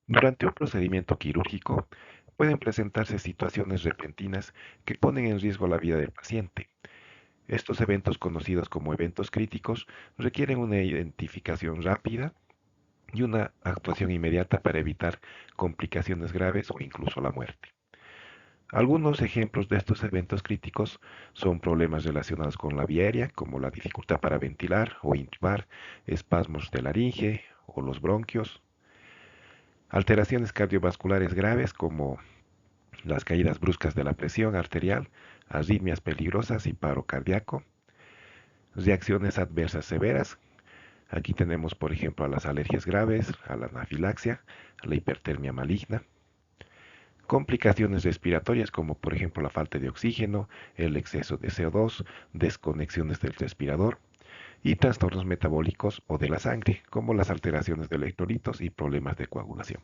Durante un procedimiento quirúrgico pueden presentarse situaciones repentinas que ponen en riesgo la vida del paciente. Estos eventos, conocidos como eventos críticos, requieren una identificación rápida y una actuación inmediata para evitar complicaciones graves o incluso la muerte. Algunos ejemplos de estos eventos críticos son problemas relacionados con la vía aérea, como la dificultad para ventilar o intubar, espasmos de laringe o los bronquios, alteraciones cardiovasculares graves como las caídas bruscas de la presión arterial, arritmias peligrosas y paro cardíaco, reacciones adversas severas. Aquí tenemos, por ejemplo, a las alergias graves, a la anafilaxia, a la hipertermia maligna, complicaciones respiratorias como por ejemplo la falta de oxígeno, el exceso de CO2, desconexiones del respirador y trastornos metabólicos o de la sangre como las alteraciones de electrolitos y problemas de coagulación.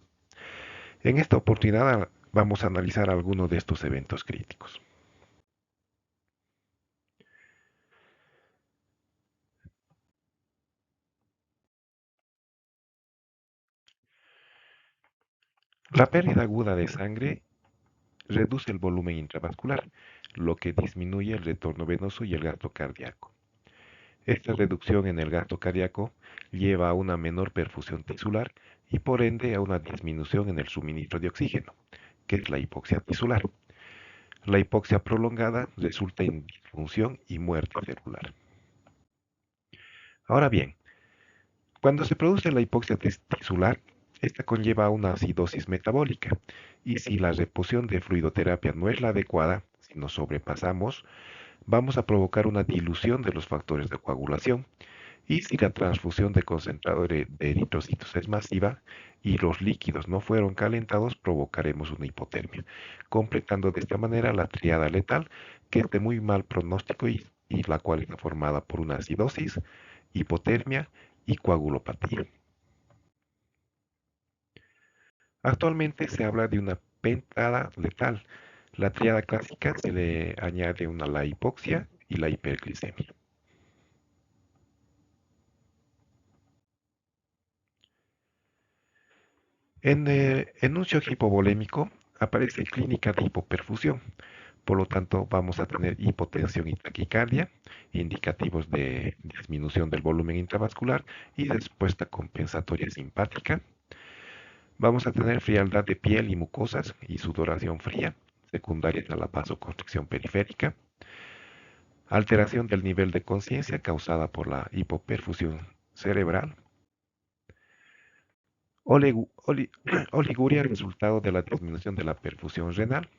En esta oportunidad vamos a analizar algunos de estos eventos críticos. La pérdida aguda de sangre reduce el volumen intravascular, lo que disminuye el retorno venoso y el gasto cardíaco. Esta reducción en el gasto cardíaco lleva a una menor perfusión tisular y por ende a una disminución en el suministro de oxígeno, que es la hipoxia tisular. La hipoxia prolongada resulta en disfunción y muerte celular. Ahora bien, cuando se produce la hipoxia tisular, esta conlleva una acidosis metabólica y si la reposición de fluidoterapia no es la adecuada, si nos sobrepasamos, vamos a provocar una dilución de los factores de coagulación. Y si la transfusión de concentrado de eritrocitos es masiva y los líquidos no fueron calentados, provocaremos una hipotermia, completando de esta manera la triada letal, que es de muy mal pronóstico y la cual está formada por una acidosis, hipotermia y coagulopatía. Actualmente se habla de una pentada letal. La triada clásica se le añade la hipoxia y la hiperglicemia. En un shock hipovolémico aparece clínica de hipoperfusión. Por lo tanto, vamos a tener hipotensión y taquicardia, indicativos de disminución del volumen intravascular y respuesta compensatoria simpática. Vamos a tener frialdad de piel y mucosas y sudoración fría, secundarias a la vasoconstricción periférica. Alteración del nivel de conciencia causada por la hipoperfusión cerebral. Oliguria, resultado de la disminución de la perfusión renal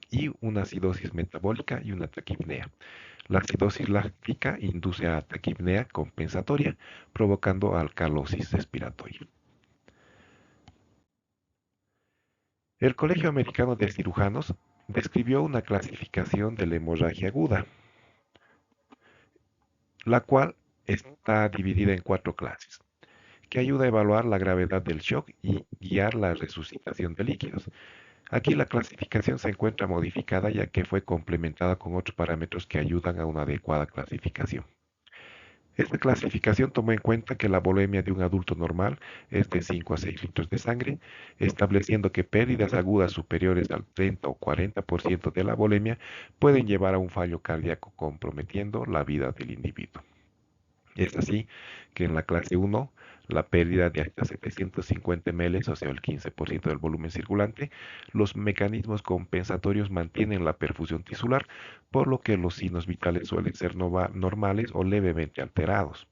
y una acidosis metabólica y una taquipnea. La acidosis láctica induce a taquipnea compensatoria, provocando alcalosis respiratoria. El Colegio Americano de Cirujanos describió una clasificación de la hemorragia aguda, la cual está dividida en 4 clases, que ayuda a evaluar la gravedad del shock y guiar la resucitación de líquidos. Aquí la clasificación se encuentra modificada ya que fue complementada con otros parámetros que ayudan a una adecuada clasificación. Esta clasificación tomó en cuenta que la volemia de un adulto normal es de 5 a 6 litros de sangre, estableciendo que pérdidas agudas superiores al 30 o 40% de la volemia pueden llevar a un fallo cardíaco comprometiendo la vida del individuo. Es así que en la clase 1, la pérdida de hasta 750 ml, o sea, el 15% del volumen circulante, los mecanismos compensatorios mantienen la perfusión tisular, por lo que los signos vitales suelen ser normales o levemente alterados.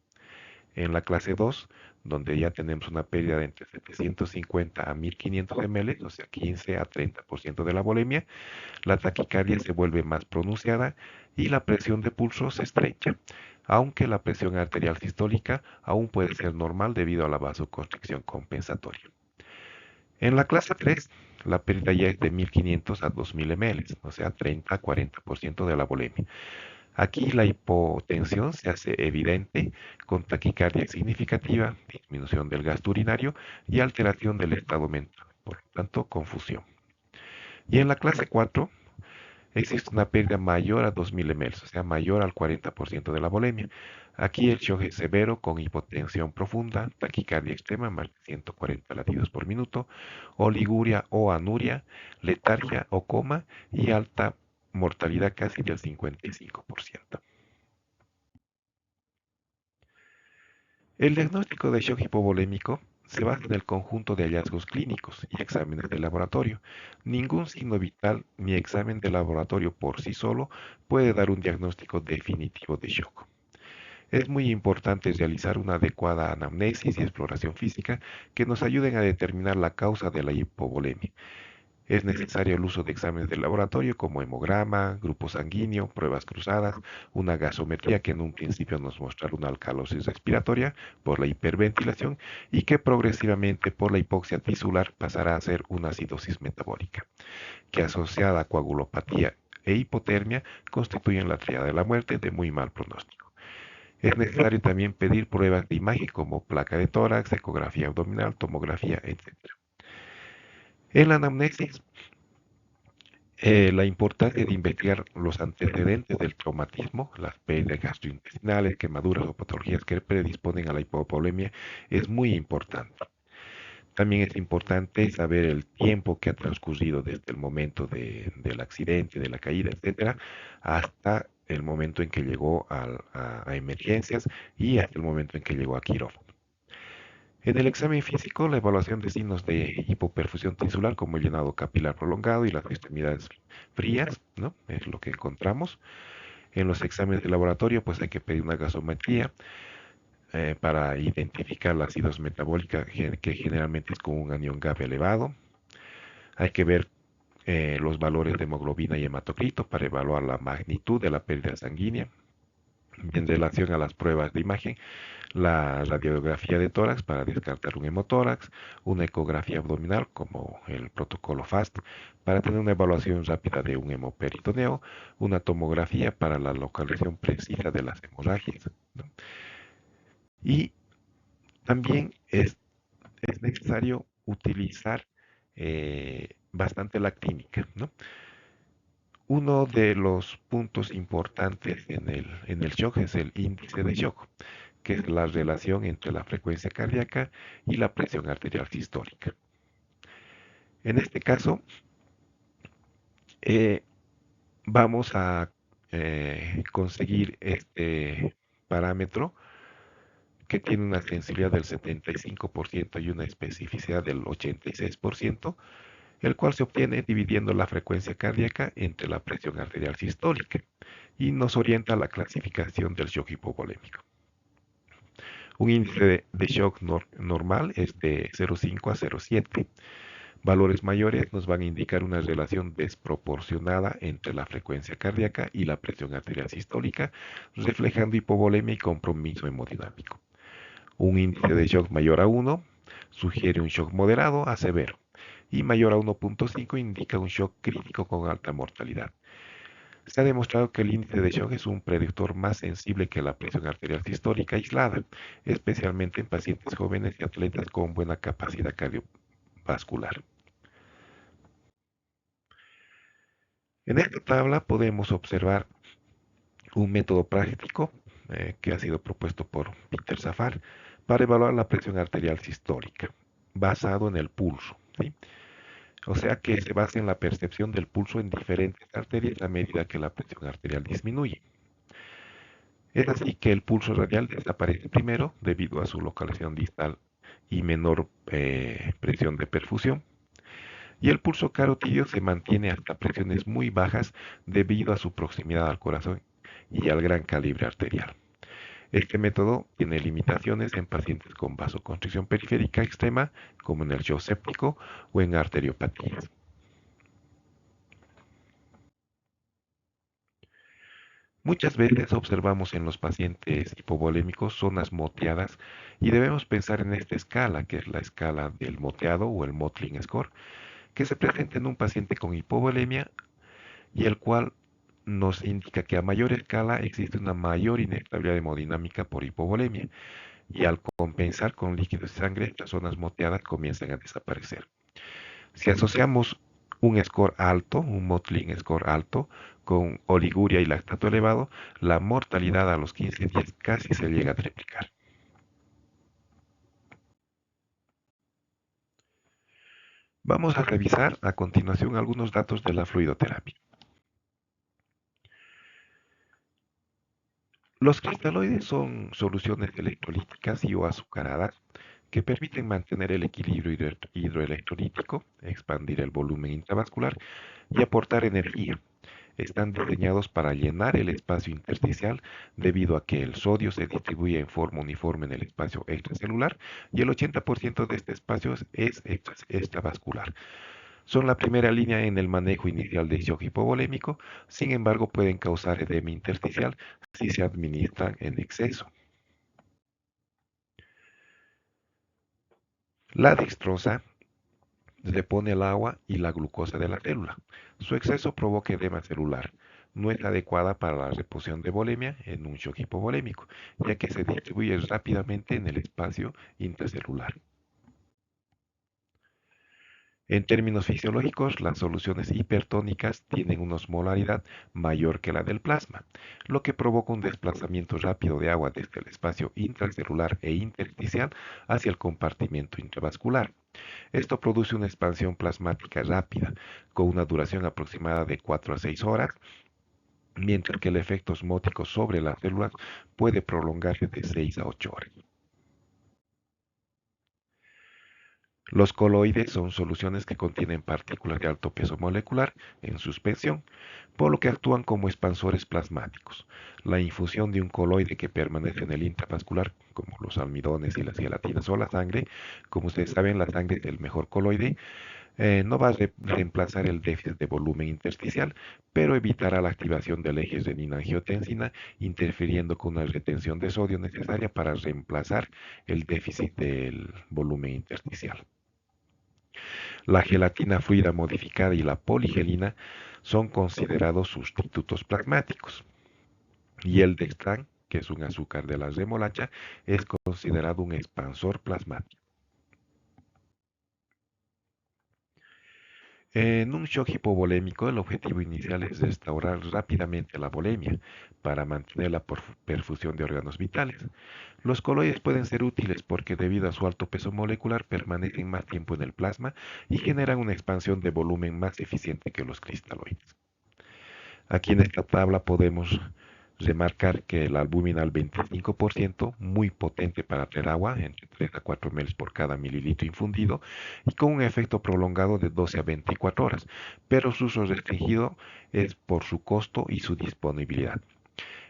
En la clase 2, donde ya tenemos una pérdida de entre 750 a 1500 ml, o sea, 15 a 30% de la volemia, la taquicardia se vuelve más pronunciada y la presión de pulso se estrecha, aunque la presión arterial sistólica aún puede ser normal debido a la vasoconstricción compensatoria. En la clase 3, la pérdida ya es de 1500 a 2000 ml, o sea, 30 a 40% de la volemia. Aquí la hipotensión se hace evidente con taquicardia significativa, disminución del gasto urinario y alteración del estado mental, por lo tanto, confusión. Y en la clase 4, existe una pérdida mayor a 2000 ml, o sea, mayor al 40% de la volemia. Aquí el shock es severo con hipotensión profunda, taquicardia extrema, más de 140 latidos por minuto, oliguria o anuria, letargia o coma y alta mortalidad casi del 55%. El diagnóstico de shock hipovolémico se basa en el conjunto de hallazgos clínicos y exámenes de laboratorio. Ningún signo vital ni examen de laboratorio por sí solo puede dar un diagnóstico definitivo de shock. Es muy importante realizar una adecuada anamnesis y exploración física que nos ayuden a determinar la causa de la hipovolemia. Es necesario el uso de exámenes de laboratorio como hemograma, grupo sanguíneo, pruebas cruzadas, una gasometría que en un principio nos mostrará una alcalosis respiratoria por la hiperventilación y que progresivamente por la hipoxia tisular pasará a ser una acidosis metabólica, que asociada a coagulopatía e hipotermia constituyen la triada de la muerte de muy mal pronóstico. Es necesario también pedir pruebas de imagen como placa de tórax, ecografía abdominal, tomografía, etc. En la anamnesis, la importancia de investigar los antecedentes del traumatismo, las pérdidas gastrointestinales, quemaduras o patologías que predisponen a la hipovolemia es muy importante. También es importante saber el tiempo que ha transcurrido desde el momento del accidente, de la caída, etcétera, hasta el momento en que llegó a emergencias y hasta el momento en que llegó a quirófano. En el examen físico, la evaluación de signos de hipoperfusión tisular como el llenado capilar prolongado y las extremidades frías, ¿no? Es lo que encontramos. En los exámenes de laboratorio, pues hay que pedir una gasometría para identificar la acidosis metabólica que generalmente es con un anión GAP elevado. Hay que ver los valores de hemoglobina y hematocrito para evaluar la magnitud de la pérdida sanguínea. En relación a las pruebas de imagen, la radiografía de tórax para descartar un hemotórax, una ecografía abdominal como el protocolo FAST para tener una evaluación rápida de un hemoperitoneo, una tomografía para la localización precisa de las hemorragias, ¿no? Y también es necesario utilizar bastante la clínica, ¿no? Uno de los puntos importantes en el shock es el índice de shock, que es la relación entre la frecuencia cardíaca y la presión arterial sistólica. En este caso, eh, vamos a conseguir este parámetro que tiene una sensibilidad del 75% y una especificidad del 86%, el cual se obtiene dividiendo la frecuencia cardíaca entre la presión arterial sistólica y nos orienta a la clasificación del shock hipovolémico. Un índice de shock normal es de 0,5 a 0,7. Valores mayores nos van a indicar una relación desproporcionada entre la frecuencia cardíaca y la presión arterial sistólica, reflejando hipovolemia y compromiso hemodinámico. Un índice de shock mayor a 1 sugiere un shock moderado a severo y mayor a 1,5 indica un shock crítico con alta mortalidad. Se ha demostrado que el índice de shock es un predictor más sensible que la presión arterial sistólica aislada, especialmente en pacientes jóvenes y atletas con buena capacidad cardiovascular. En esta tabla podemos observar un método práctico que ha sido propuesto por Peter Safar para evaluar la presión arterial sistólica, basado en el pulso, ¿sí? O sea que se basa en la percepción del pulso en diferentes arterias a medida que la presión arterial disminuye. Es así que el pulso radial desaparece primero debido a su localización distal y menor presión de perfusión. Y el pulso carotidio se mantiene hasta presiones muy bajas debido a su proximidad al corazón y al gran calibre arterial. Este método tiene limitaciones en pacientes con vasoconstricción periférica extrema, como en el shock séptico o en arteriopatías. Muchas veces observamos en los pacientes hipovolémicos zonas moteadas y debemos pensar en esta escala, que es la escala del moteado o el Mottling Score, que se presenta en un paciente con hipovolemia y el cual nos indica que a mayor escala existe una mayor inestabilidad hemodinámica por hipovolemia y al compensar con líquidos de sangre, las zonas moteadas comienzan a desaparecer. Si asociamos un score alto, un Motley score alto, con oliguria y lactato elevado, la mortalidad a los 15 días casi se llega a triplicar. Vamos a revisar a continuación algunos datos de la fluidoterapia. Los cristaloides son soluciones electrolíticas y o azucaradas que permiten mantener el equilibrio hidroelectrolítico, expandir el volumen intravascular y aportar energía. Están diseñados para llenar el espacio intersticial debido a que el sodio se distribuye en forma uniforme en el espacio extracelular y el 80% de este espacio es extravascular. Son la primera línea en el manejo inicial de shock hipovolémico, sin embargo pueden causar edema intersticial si se administran en exceso. La dextrosa repone el agua y la glucosa de la célula. Su exceso provoca edema celular. No es adecuada para la reposición de volemia en un shock hipovolémico, ya que se distribuye rápidamente en el espacio intracelular. En términos fisiológicos, las soluciones hipertónicas tienen una osmolaridad mayor que la del plasma, lo que provoca un desplazamiento rápido de agua desde el espacio intracelular e intersticial hacia el compartimento intravascular. Esto produce una expansión plasmática rápida, con una duración aproximada de 4 a 6 horas, mientras que el efecto osmótico sobre las células puede prolongarse de 6 a 8 horas. Los coloides son soluciones que contienen partículas de alto peso molecular en suspensión, por lo que actúan como expansores plasmáticos. La infusión de un coloide que permanece en el intravascular, como los almidones y las gelatinas o la sangre, como ustedes saben, la sangre es el mejor coloide, no va a reemplazar el déficit de volumen intersticial, pero evitará la activación del eje renina-angiotensina, interfiriendo con una retención de sodio necesaria para reemplazar el déficit del volumen intersticial. La gelatina fluida modificada y la poligelina son considerados sustitutos plasmáticos. Y el dextrán, que es un azúcar de la remolacha, es considerado un expansor plasmático. En un shock hipovolémico, el objetivo inicial es restaurar rápidamente la volemia para mantener la perfusión de órganos vitales. Los coloides pueden ser útiles porque debido a su alto peso molecular permanecen más tiempo en el plasma y generan una expansión de volumen más eficiente que los cristaloides. Aquí en esta tabla podemos remarcar que el albúmina al 25%, muy potente para traer agua, entre 3 a 4 ml por cada mililitro infundido, y con un efecto prolongado de 12 a 24 horas, pero su uso restringido es por su costo y su disponibilidad.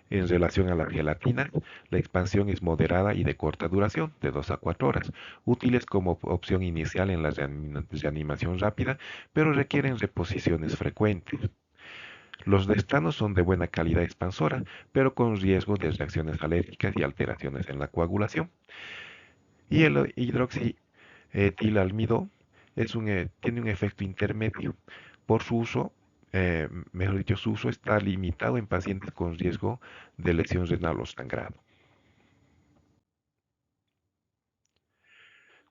En relación a la gelatina, la expansión es moderada y de corta duración, de 2 a 4 horas, útiles como opción inicial en la reanimación rápida, pero requieren reposiciones frecuentes. Los dextranos son de buena calidad expansora, pero con riesgo de reacciones alérgicas y alteraciones en la coagulación. Y el hidroxietilalmido tiene un efecto intermedio. Por su uso, mejor dicho, su uso está limitado en pacientes con riesgo de lesión renal o sangrado.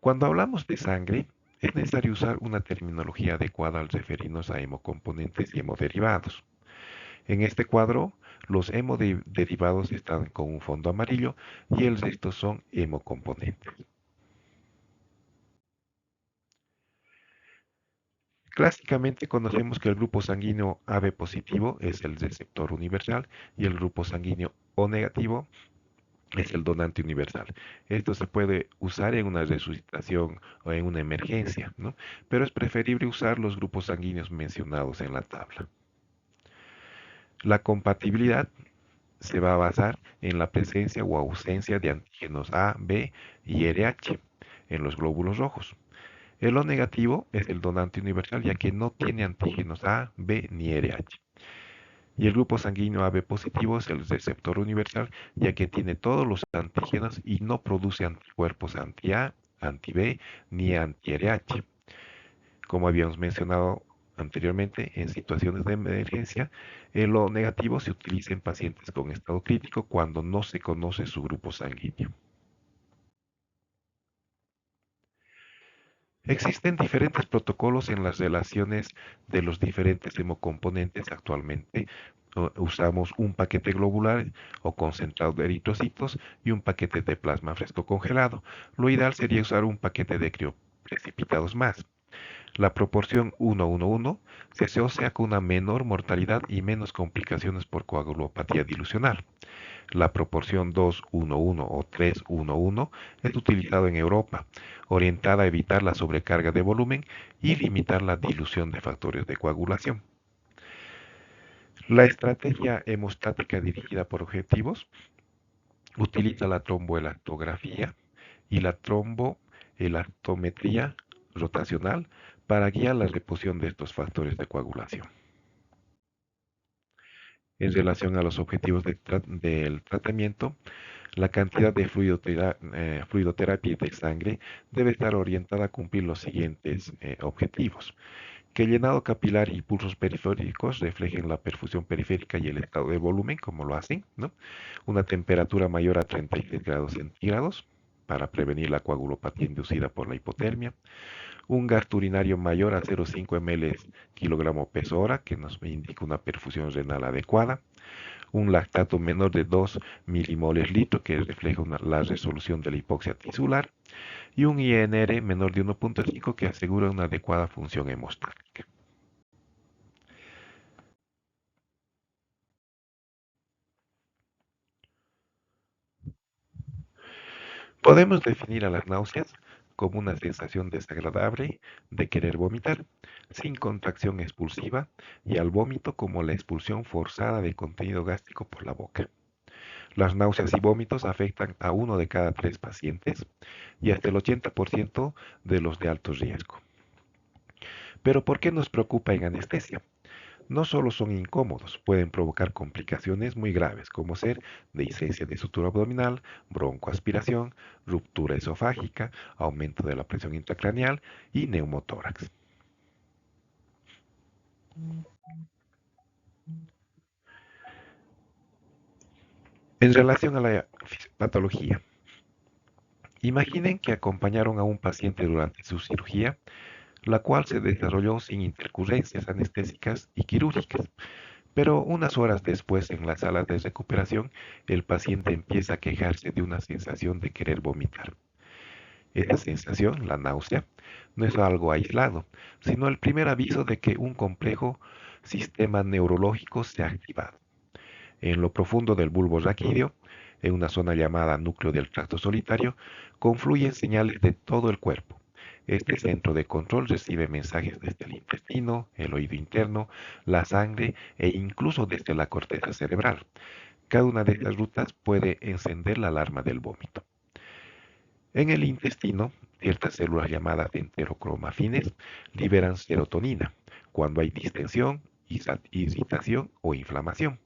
Cuando hablamos de sangre, es necesario usar una terminología adecuada al referirnos a hemocomponentes y hemoderivados. En este cuadro, los hemoderivados están con un fondo amarillo y el resto son hemocomponentes. Clásicamente conocemos que el grupo sanguíneo AB positivo es el receptor universal y el grupo sanguíneo O negativo es el donante universal. Esto se puede usar en una resucitación o en una emergencia, ¿no? Pero es preferible usar los grupos sanguíneos mencionados en la tabla. La compatibilidad se va a basar en la presencia o ausencia de antígenos A, B y RH en los glóbulos rojos. El O negativo es el donante universal ya que no tiene antígenos A, B ni RH. Y el grupo sanguíneo AB positivo es el receptor universal ya que tiene todos los antígenos y no produce anticuerpos anti-A, anti-B ni anti-RH. Como habíamos mencionado anteriormente, en situaciones de emergencia, el O negativo se utiliza en pacientes con estado crítico cuando no se conoce su grupo sanguíneo. Existen diferentes protocolos en las relaciones de los diferentes hemocomponentes actualmente. Usamos un paquete globular o concentrado de eritrocitos y un paquete de plasma fresco congelado. Lo ideal sería usar un paquete de crioprecipitados más. La proporción 1:1:1 se asocia con una menor mortalidad y menos complicaciones por coagulopatía dilucional. La proporción 2:1:1 o 3:1:1 es utilizado en Europa, orientada a evitar la sobrecarga de volumen y limitar la dilución de factores de coagulación. La estrategia hemostática dirigida por objetivos utiliza la tromboelastografía y la tromboelactometría rotacional para guiar la reposición de estos factores de coagulación. En relación a los objetivos del tratamiento, la cantidad de fluidoterapia de sangre debe estar orientada a cumplir los siguientes objetivos. Que el llenado capilar y pulsos periféricos reflejen la perfusión periférica y el estado de volumen, como lo hacen, ¿no? Una temperatura mayor a 36 grados centígrados para prevenir la coagulopatía inducida por la hipotermia. Un gasto urinario mayor a 0,5 ml kilogramo peso hora, que nos indica una perfusión renal adecuada. Un lactato menor de 2 milimoles litro, que refleja la resolución de la hipoxia tisular. Y un INR menor de 1,5, que asegura una adecuada función hemostática. Podemos definir a las náuseas como una sensación desagradable de querer vomitar, sin contracción expulsiva, y al vómito como la expulsión forzada de contenido gástrico por la boca. Las náuseas y vómitos afectan a uno de cada tres pacientes y hasta el 80% de los de alto riesgo. Pero ¿por qué nos preocupa en anestesia? No solo son incómodos, pueden provocar complicaciones muy graves, como ser dehiscencia de sutura abdominal, broncoaspiración, ruptura esofágica, aumento de la presión intracraneal y neumotórax. En relación a la patología, imaginen que acompañaron a un paciente durante su cirugía, la cual se desarrolló sin intercurrencias anestésicas y quirúrgicas. Pero unas horas después, en la sala de recuperación, el paciente empieza a quejarse de una sensación de querer vomitar. Esa sensación, la náusea, no es algo aislado, sino el primer aviso de que un complejo sistema neurológico se ha activado. En lo profundo del bulbo raquídeo, en una zona llamada núcleo del tracto solitario, confluyen señales de todo el cuerpo. Este centro de control recibe mensajes desde el intestino, el oído interno, la sangre e incluso desde la corteza cerebral. Cada una de estas rutas puede encender la alarma del vómito. En el intestino, ciertas células llamadas enterocromafines liberan serotonina cuando hay distensión, irritación o inflamación.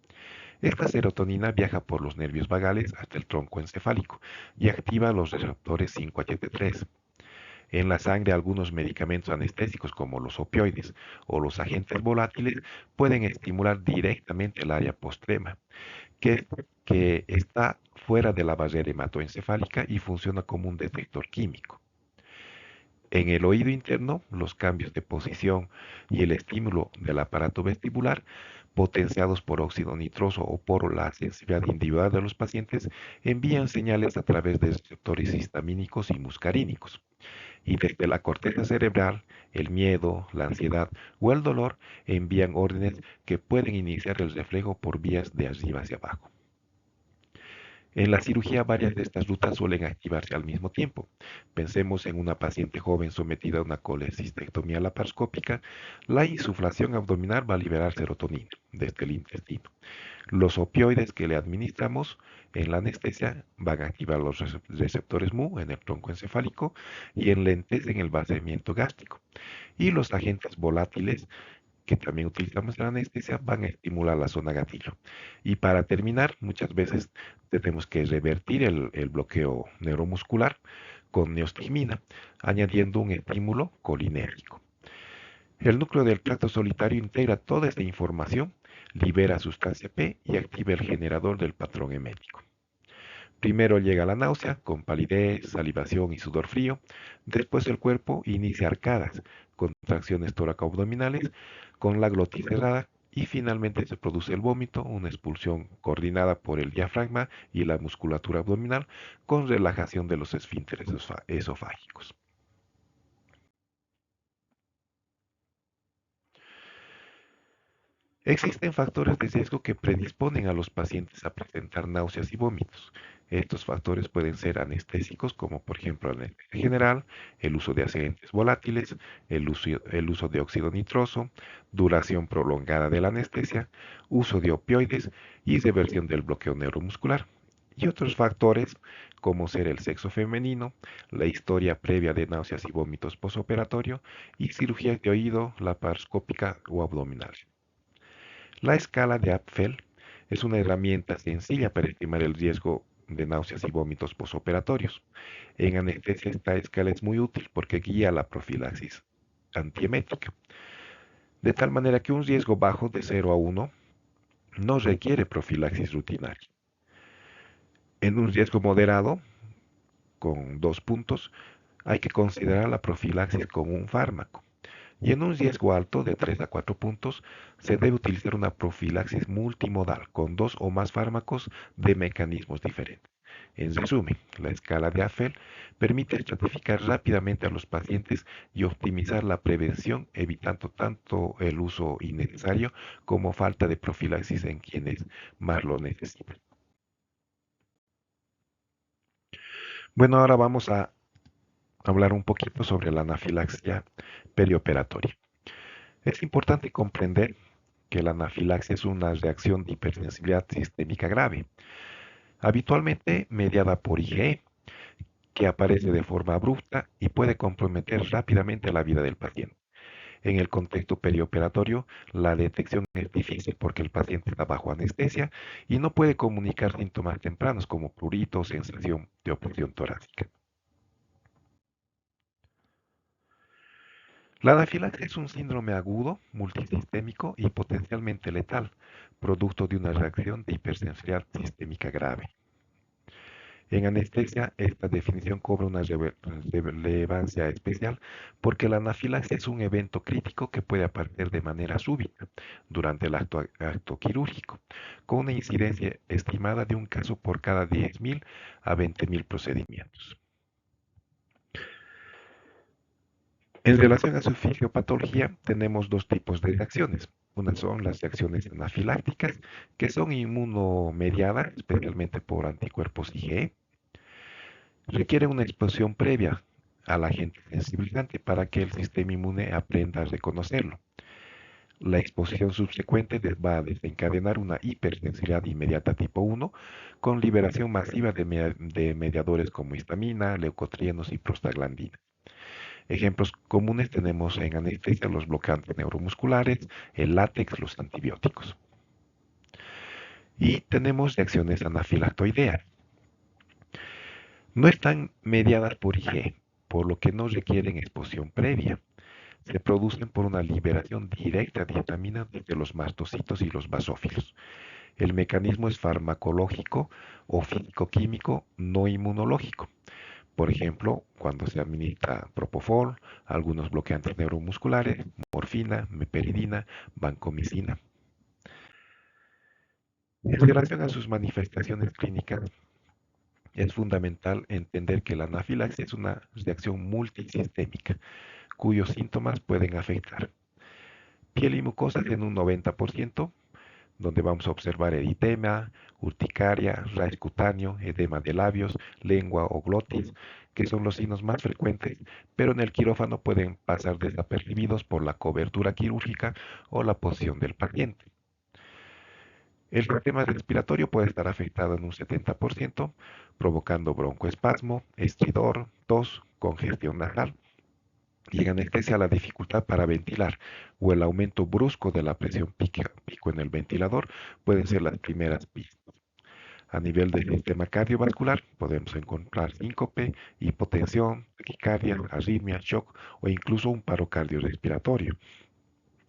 Esta serotonina viaja por los nervios vagales hasta el tronco encefálico y activa los receptores 5-HT3. En la sangre, algunos medicamentos anestésicos como los opioides o los agentes volátiles pueden estimular directamente el área postrema, que, que está fuera de la barrera hematoencefálica y funciona como un detector químico. En el oído interno, los cambios de posición y el estímulo del aparato vestibular, potenciados por óxido nitroso o por la sensibilidad individual de los pacientes, envían señales a través de receptores histamínicos y muscarínicos. Y desde la corteza cerebral, el miedo, la ansiedad o el dolor envían órdenes que pueden iniciar el reflejo por vías de arriba hacia abajo. En la cirugía, varias de estas rutas suelen activarse al mismo tiempo. Pensemos en una paciente joven sometida a una colecistectomía laparoscópica. La insuflación abdominal va a liberar serotonina desde el intestino. Los opioides que le administramos en la anestesia van a activar los receptores Mu en el tronco encefálico y enlentecen el vaciamiento gástrico. Y los agentes volátiles que también utilizamos en la anestesia van a estimular la zona gatillo. Y para terminar, muchas veces tenemos que revertir el bloqueo neuromuscular con neostigmina, añadiendo un estímulo colinérgico. El núcleo del tracto solitario integra toda esta información, libera sustancia P y activa el generador del patrón emético. Primero llega la náusea, con palidez, salivación y sudor frío. Después el cuerpo inicia arcadas, contracciones tóraco-abdominales, con la glotis cerrada. Y finalmente se produce el vómito, una expulsión coordinada por el diafragma y la musculatura abdominal, con relajación de los esfínteres esofágicos. Existen factores de riesgo que predisponen a los pacientes a presentar náuseas y vómitos. Estos factores pueden ser anestésicos, como por ejemplo la anestesia general, el uso de agentes volátiles, el uso de óxido nitroso, duración prolongada de la anestesia, uso de opioides y reversión del bloqueo neuromuscular. Y otros factores, como ser el sexo femenino, la historia previa de náuseas y vómitos posoperatorio y cirugías de oído, laparoscópica o abdominal. La escala de Apfel es una herramienta sencilla para estimar el riesgo de náuseas y vómitos posoperatorios. En anestesia esta escala es muy útil porque guía la profilaxis antiemética, de tal manera que un riesgo bajo de 0 a 1 no requiere profilaxis rutinaria. En un riesgo moderado, con 2 puntos, hay que considerar la profilaxis con un fármaco. Y en un riesgo alto de 3 a 4 puntos, se debe utilizar una profilaxis multimodal con dos o más fármacos de mecanismos diferentes. En resumen, la escala de Afel permite estratificar rápidamente a los pacientes y optimizar la prevención, evitando tanto el uso innecesario como falta de profilaxis en quienes más lo necesitan. Bueno, ahora vamos a hablar un poquito sobre la anafilaxia perioperatoria. Es importante comprender que la anafilaxia es una reacción de hipersensibilidad sistémica grave, habitualmente mediada por IgE, que aparece de forma abrupta y puede comprometer rápidamente la vida del paciente. En el contexto perioperatorio, la detección es difícil porque el paciente está bajo anestesia y no puede comunicar síntomas tempranos como prurito o sensación de opresión torácica. La anafilaxia es un síndrome agudo, multisistémico y potencialmente letal, producto de una reacción de hipersensibilidad sistémica grave. En anestesia, esta definición cobra una relevancia especial porque la anafilaxia es un evento crítico que puede aparecer de manera súbita durante el acto quirúrgico, con una incidencia estimada de un caso por cada 10.000 a 20.000 procedimientos. En relación a su fisiopatología, tenemos dos tipos de reacciones. Una son las reacciones anafilácticas, que son inmunomediadas, especialmente por anticuerpos IgE. Requieren una exposición previa al agente sensibilizante para que el sistema inmune aprenda a reconocerlo. La exposición subsecuente va a desencadenar una hipersensibilidad inmediata tipo 1 con liberación masiva de mediadores como histamina, leucotrienos y prostaglandina. Ejemplos comunes tenemos en anestesia los bloqueantes neuromusculares, el látex, los antibióticos. Y tenemos reacciones anafilactoideas. No están mediadas por IgE, por lo que no requieren exposición previa. Se producen por una liberación directa de histamina desde los mastocitos y los basófilos. El mecanismo es farmacológico o físico-químico, no inmunológico. Por ejemplo, cuando se administra propofol, algunos bloqueantes neuromusculares, morfina, meperidina, vancomicina. En relación a sus manifestaciones clínicas, es fundamental entender que la anafilaxia es una reacción multisistémica, cuyos síntomas pueden afectar piel y mucosas en un 90%, donde vamos a observar eritema, urticaria, rash cutáneo, edema de labios, lengua o glotis, que son los signos más frecuentes, pero en el quirófano pueden pasar desapercibidos por la cobertura quirúrgica o la posición del paciente. El sistema respiratorio puede estar afectado en un 70%, provocando broncoespasmo, estridor, tos, congestión nasal. Y en anestesia la dificultad para ventilar o el aumento brusco de la presión pico en el ventilador pueden ser las primeras pistas. A nivel del sistema cardiovascular podemos encontrar síncope, hipotensión, taquicardia, arritmia, shock o incluso un paro cardiorrespiratorio.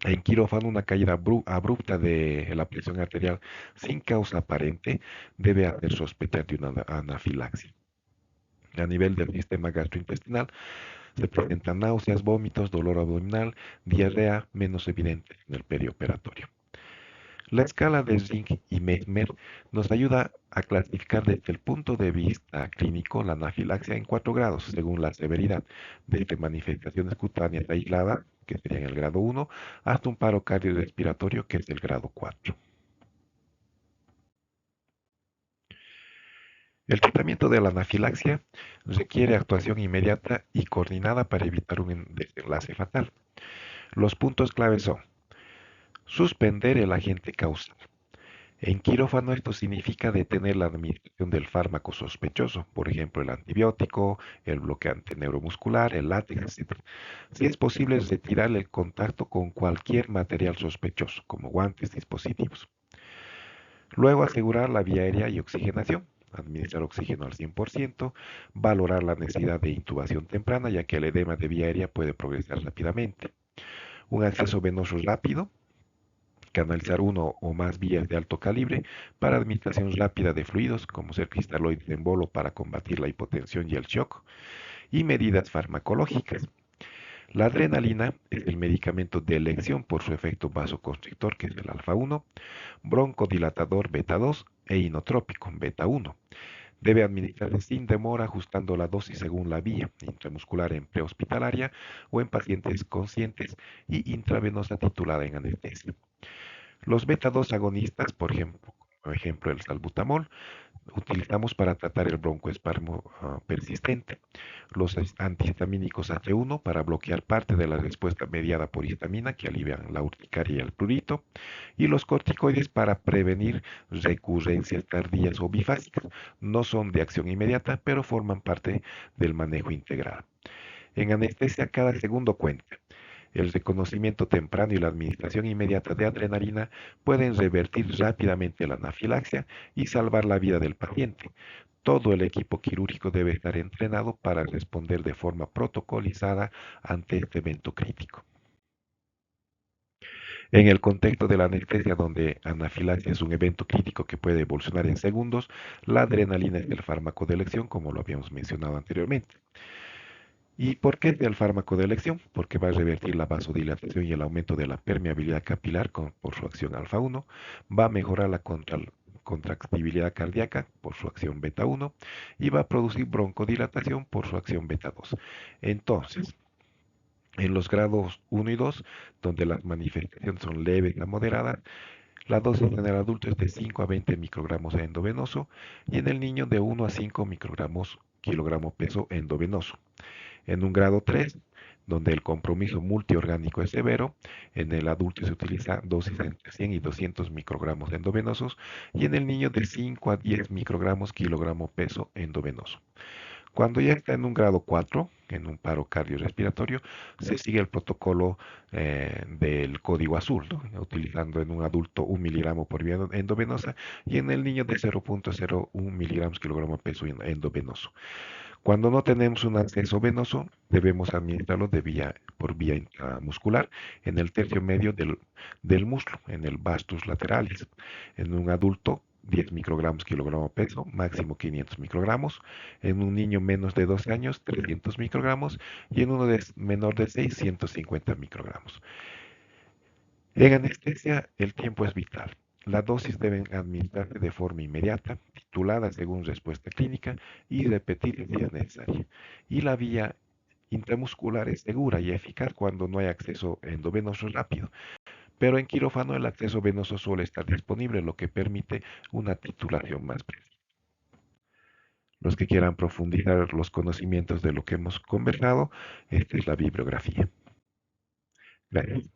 En quirófano, una caída abrupta de la presión arterial sin causa aparente debe hacer sospechar de una anafilaxia. A nivel del sistema gastrointestinal, se presentan náuseas, vómitos, dolor abdominal, diarrea menos evidente en el perioperatorio. La escala de Ring y Mesmer nos ayuda a clasificar desde el punto de vista clínico la anafilaxia en 4 grados, según la severidad, desde manifestaciones cutáneas aisladas, que sería en el grado 1, hasta un paro cardiorrespiratorio, que es el grado 4. El tratamiento de la anafilaxia requiere actuación inmediata y coordinada para evitar un desenlace fatal. Los puntos claves son: suspender el agente causal. En quirófano esto significa detener la administración del fármaco sospechoso, por ejemplo el antibiótico, el bloqueante neuromuscular, el látex, etc. Si es posible, retirar el contacto con cualquier material sospechoso, como guantes, dispositivos. Luego asegurar la vía aérea y oxigenación, administrar oxígeno al 100%, valorar la necesidad de intubación temprana, ya que el edema de vía aérea puede progresar rápidamente. Un acceso venoso rápido, canalizar uno o más vías de alto calibre para administración rápida de fluidos, como ser cristaloides en bolo para combatir la hipotensión y el shock, y medidas farmacológicas. La adrenalina es el medicamento de elección por su efecto vasoconstrictor, que es el alfa-1, broncodilatador beta-2 e inotrópico beta-1. Debe administrarse sin demora, ajustando la dosis según la vía intramuscular en prehospitalaria o en pacientes conscientes, y intravenosa titulada en anestesia. Los beta-2 agonistas, por ejemplo el salbutamol, utilizamos para tratar el broncoespasmo persistente. Los antihistamínicos H1 para bloquear parte de la respuesta mediada por histamina, que alivian la urticaria y el prurito. Y los corticoides para prevenir recurrencias tardías o bifásicas. No son de acción inmediata, pero forman parte del manejo integral. En anestesia, cada segundo cuenta. El reconocimiento temprano y la administración inmediata de adrenalina pueden revertir rápidamente la anafilaxia y salvar la vida del paciente. Todo el equipo quirúrgico debe estar entrenado para responder de forma protocolizada ante este evento crítico. En el contexto de la anestesia, donde anafilaxia es un evento crítico que puede evolucionar en segundos, la adrenalina es el fármaco de elección, como lo habíamos mencionado anteriormente. ¿Y por qué es el fármaco de elección? Porque va a revertir la vasodilatación y el aumento de la permeabilidad capilar por su acción alfa-1, va a mejorar la contractibilidad cardíaca por su acción beta-1 y va a producir broncodilatación por su acción beta-2. Entonces, en los grados 1 y 2, donde las manifestaciones son leves a moderadas, la dosis en el adulto es de 5 a 20 microgramos endovenoso y en el niño de 1 a 5 microgramos kilogramo peso endovenoso. En un grado 3, donde el compromiso multiorgánico es severo, en el adulto se utiliza dosis entre 100 y 200 microgramos endovenosos y en el niño de 5 a 10 microgramos kilogramo peso endovenoso. Cuando ya está en un grado 4, en un paro cardiorrespiratorio, se sigue el protocolo del código azul, ¿no? Utilizando en un adulto 1 miligramo por vía endovenosa y en el niño de 0.01 miligramos kilogramo peso endovenoso. Cuando no tenemos un acceso venoso, debemos administrarlo por vía intramuscular en el tercio medio del muslo, en el vastus lateralis. En un adulto, 10 microgramos kilogramo peso, máximo 500 microgramos. En un niño menos de 12 años, 300 microgramos. Y en uno menor de 6, 150 microgramos. En anestesia, el tiempo es vital. La dosis deben administrarse de forma inmediata, titulada según respuesta clínica y repetir si es necesario. Y la vía intramuscular es segura y eficaz cuando no hay acceso endovenoso rápido. Pero en quirófano el acceso venoso suele estar disponible, lo que permite una titulación más precisa. Los que quieran profundizar los conocimientos de lo que hemos conversado, esta es la bibliografía. Gracias.